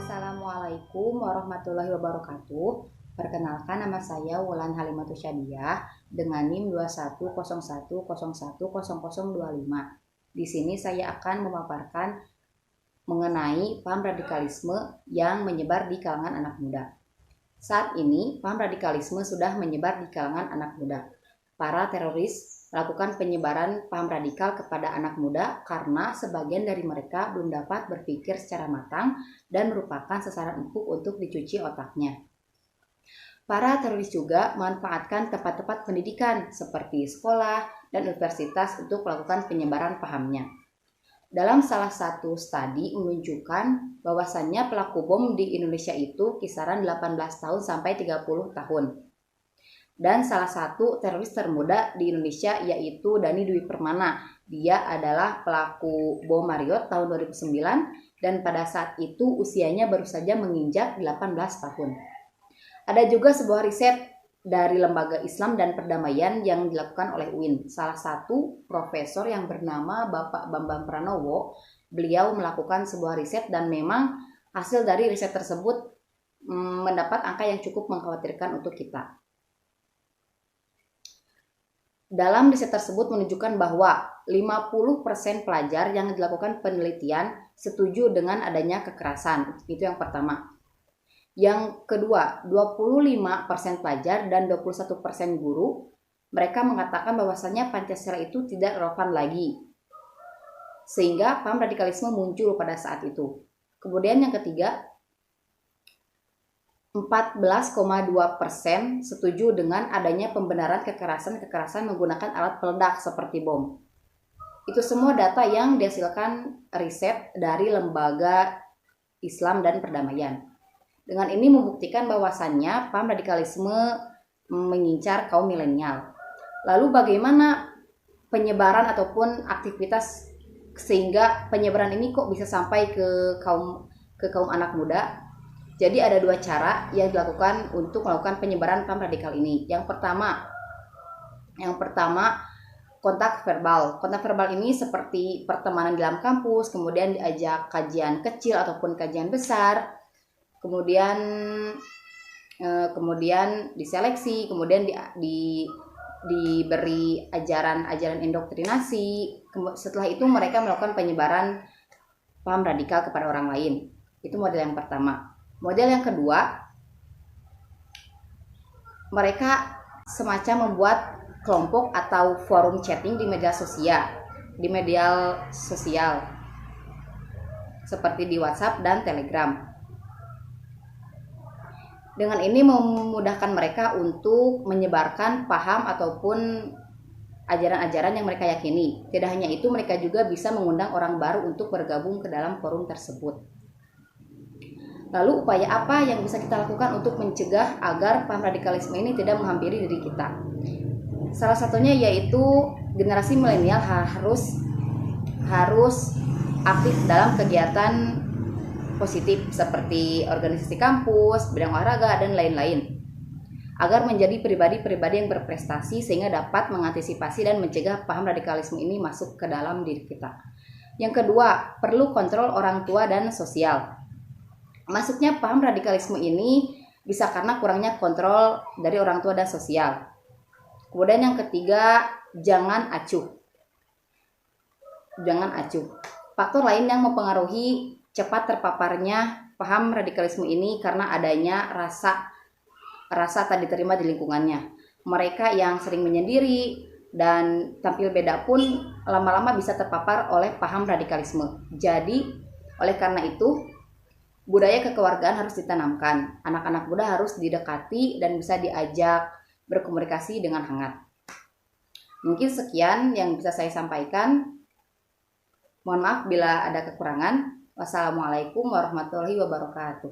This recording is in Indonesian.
Assalamualaikum warahmatullahi wabarakatuh. Perkenalkan, nama saya Wulan Halimatus Syadiah dengan NIM 2101010025. Di sini saya akan memaparkan mengenai paham radikalisme yang menyebar di kalangan anak muda. Saat ini, paham radikalisme sudah menyebar di kalangan anak muda. Para teroris melakukan penyebaran paham radikal kepada anak muda karena sebagian dari mereka belum dapat berpikir secara matang dan merupakan sasaran empuk untuk dicuci otaknya. Para teroris juga memanfaatkan tempat-tempat pendidikan seperti sekolah dan universitas untuk melakukan penyebaran pahamnya. Dalam salah satu studi menunjukkan bahwasannya pelaku bom di Indonesia itu kisaran 18 tahun sampai 30 tahun. Dan salah satu teroris termuda di Indonesia yaitu Dhani Dwi Permana. Dia adalah pelaku bom Maryot tahun 2009 dan pada saat itu usianya baru saja menginjak 18 tahun. Ada juga sebuah riset dari Lembaga Islam dan Perdamaian yang dilakukan oleh UIN. Salah satu profesor yang bernama Bapak Bambang Pranowo, beliau melakukan sebuah riset dan memang hasil dari riset tersebut mendapat angka yang cukup mengkhawatirkan untuk kita. Dalam riset tersebut menunjukkan bahwa 50% pelajar yang dilakukan penelitian setuju dengan adanya kekerasan. Itu yang pertama. Yang kedua, 25% pelajar dan 21% guru, mereka mengatakan bahwasannya Pancasila itu tidak relevan lagi. Sehingga paham radikalisme muncul pada saat itu. Kemudian yang ketiga, 14,2% setuju dengan adanya pembenaran kekerasan menggunakan alat peledak seperti bom. Itu semua data yang dihasilkan riset dari Lembaga Islam dan Perdamaian. Dengan ini membuktikan bahwasannya paham radikalisme mengincar kaum milenial. Lalu bagaimana penyebaran ataupun aktivitas sehingga penyebaran ini kok bisa sampai ke kaum anak muda? Jadi ada dua cara yang dilakukan untuk melakukan penyebaran paham radikal ini. Yang pertama kontak verbal. Kontak verbal ini seperti pertemanan di dalam kampus, kemudian diajak kajian kecil ataupun kajian besar, kemudian diseleksi, kemudian diberi ajaran indoktrinasi. Setelah itu mereka melakukan penyebaran paham radikal kepada orang lain. Itu model yang pertama. Model yang kedua, mereka semacam membuat kelompok atau forum chatting di media sosial seperti di WhatsApp dan Telegram. Dengan ini memudahkan mereka untuk menyebarkan paham ataupun ajaran-ajaran yang mereka yakini. Tidak hanya itu, mereka juga bisa mengundang orang baru untuk bergabung ke dalam forum tersebut. Lalu upaya apa yang bisa kita lakukan untuk mencegah agar paham radikalisme ini tidak menghampiri diri kita? Salah satunya yaitu generasi milenial harus aktif dalam kegiatan positif seperti organisasi kampus, bidang olahraga, dan lain-lain. Agar menjadi pribadi-pribadi yang berprestasi sehingga dapat mengantisipasi dan mencegah paham radikalisme ini masuk ke dalam diri kita. Yang kedua, perlu kontrol orang tua dan sosial. Masuknya paham radikalisme ini bisa karena kurangnya kontrol dari orang tua dan sosial. Kemudian yang ketiga, jangan acuh. Faktor lain yang mempengaruhi cepat terpaparnya paham radikalisme ini karena adanya rasa tak diterima di lingkungannya. Mereka yang sering menyendiri dan tampil beda pun lama-lama bisa terpapar oleh paham radikalisme. Jadi, oleh karena itu, budaya kekeluargaan harus ditanamkan. Anak-anak muda harus didekati dan bisa diajak berkomunikasi dengan hangat. Mungkin sekian yang bisa saya sampaikan. Mohon maaf bila ada kekurangan. Wassalamualaikum warahmatullahi wabarakatuh.